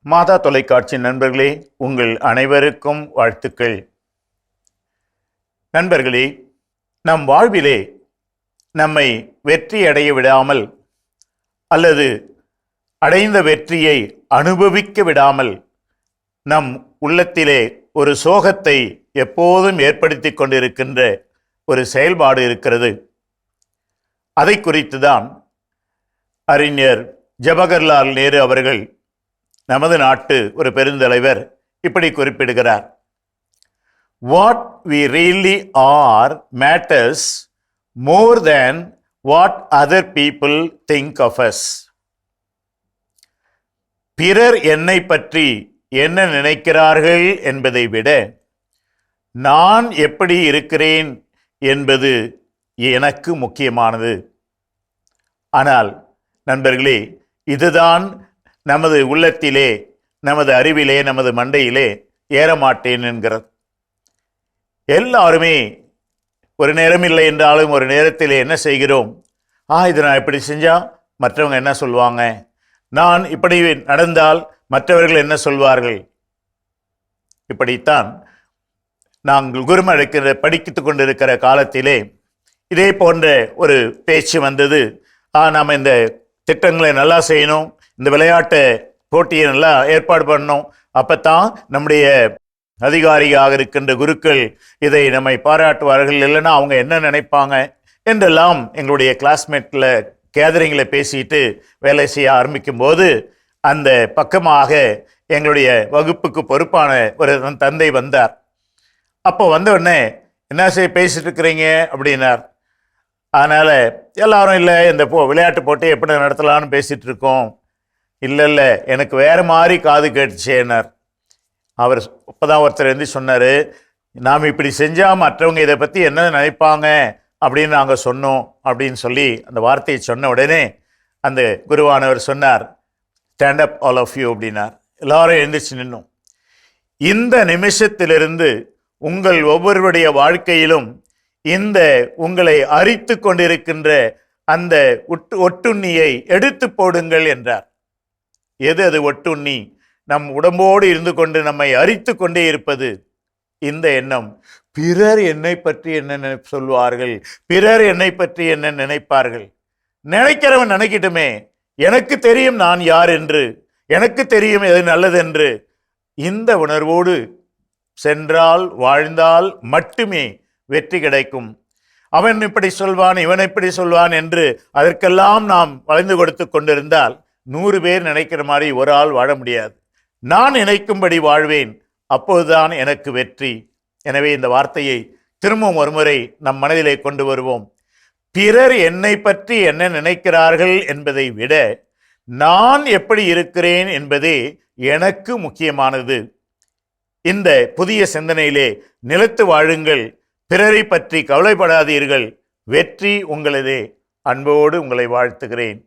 மாதா தொலைக்காட்சி நண்பர்களே, உங்கள் அனைவருக்கும் வாழ்த்துக்கள். நண்பர்களே, நம் வாழ்விலே நம்மை வெற்றி அடைய விடாமல் அல்லது அடைந்த வெற்றியை அனுபவிக்க விடாமல் நம் உள்ளத்திலே ஒரு சோகத்தை எப்போதும் ஏற்படுத்தி கொண்டிருக்கின்ற ஒரு செயல்பாடு இருக்கிறது. அதை குறித்து தான் அறிஞர் ஜவஹர்லால் நேரு அவர்கள், நமது நாட்டு ஒரு பெருந்தலைவர், இப்படி குறிப்பிடுகிறார்: What we really are matters more than what other people think of us. பிறர் என்னை பற்றி என்ன நினைக்கிறார்கள் என்பதை விட நான் எப்படி இருக்கிறேன் என்பது எனக்கு முக்கியமானது. ஆனால் நண்பர்களே, இதுதான் நமது உள்ளத்திலே, நமது அறிவிலே, நமது மண்டையிலே ஏறமாட்டேன் என்கிறது. எல்லாருமே ஒரு நேரம் இல்லை என்றாலும் ஒரு நேரத்தில் என்ன செய்கிறோம்? இது நான் இப்படி செஞ்சால் மற்றவங்க என்ன சொல்லுவாங்க, நான் இப்படி நடந்தால் மற்றவர்கள் என்ன சொல்வார்கள். இப்படித்தான் நாங்கள் குரும படித்து கொண்டிருக்கிற காலத்திலே இதே போன்ற ஒரு பேச்சு வந்தது. நாம் இந்த திட்டங்களை நல்லா செய்யணும், இந்த விளையாட்டு போட்டியை நல்லா ஏற்பாடு பண்ணணும், அப்போத்தான் நம்முடைய அதிகாரியாக இருக்கின்ற குருக்கள் இதை நம்மை பாராட்டுவார்கள், இல்லைன்னா அவங்க என்ன நினைப்பாங்க என்றெல்லாம் எங்களுடைய கிளாஸ்மேட்டில் கேதரிங்கில் பேசிட்டு வேலை செய்ய ஆரம்பிக்கும் போது அந்த பக்கமாக எங்களுடைய வகுப்புக்கு பொறுப்பான ஒரு தந்தை வந்தார். அப்போ வந்த உடனே, என்ன பேசிட்டு இருக்கிறீங்க அப்படின்னார். அதனால் எல்லாரும் இல்லை, இந்த விளையாட்டு போட்டி எப்படி நடத்தலான்னு பேசிகிட்டு இருக்கோம். இல்லை, எனக்கு வேறு மாதிரி காது கேட்டுச்சேன்னார். அவர் இப்போதான் ஒருத்தர் எழுந்து சொன்னார், நாம் இப்படி செஞ்சால் மற்றவங்க இதை பற்றி என்ன நினைப்பாங்க அப்படின்னு நாங்கள் சொன்னோம் அப்படின்னு சொல்லி அந்த வார்த்தையை சொன்ன உடனே அந்த குருவானவர் சொன்னார், stand up all of you அப்படின்னார். எல்லாரும் எழுந்திரிச்சு நின்னோம். இந்த நிமிஷத்திலிருந்து உங்கள் ஒவ்வொருவருடைய வாழ்க்கையிலும் இந்த உங்களை அரித்து கொண்டிருக்கின்ற அந்த ஒட்டுண்ணியை எடுத்து போடுங்கள் என்றார். எது அது ஒட்டுண்ணி? நம் உடம்போடு இருந்து கொண்டு நம்மை அரித்து கொண்டே இருப்பது இந்த எண்ணம். பிறர் என்னை பற்றி என்ன சொல்வார்கள், பிறர் என்னை பற்றி என்ன நினைப்பார்கள். நினைக்கிறவன் நினைக்கட்டுமே, எனக்கு தெரியும் நான் யார் என்று, எனக்கு தெரியும் எது நல்லதென்று. இந்த உணர்வோடு சென்றால், வாழ்ந்தால் மட்டுமே வெற்றி கிடைக்கும். அவன் இப்படி சொல்வான், இவன் இப்படி சொல்வான் என்று அதற்கெல்லாம் நாம் வளைந்து கொடுத்து கொண்டிருந்தால் 100 பேர் நினைக்கிற மாதிரி ஒரு ஆள் வாழ முடியாது. நான் நினைக்கும்படி வாழ்வேன், அப்போதுதான் எனக்கு வெற்றி. எனவே இந்த வார்த்தையை திரும்பவும் ஒருமுறை நம் மனதிலே கொண்டு வருவோம். பிறர் என்னை பற்றி என்ன நினைக்கிறார்கள் என்பதை விட நான் எப்படி இருக்கிறேன் என்பதே எனக்கு முக்கியமானது. இந்த புதிய சிந்தனையிலே நிலைத்து வாழுங்கள். பிறரை பற்றி கவலைப்படாதீர்கள். வெற்றி உங்களதே. அன்போடு உங்களை வாழ்த்துகிறேன்.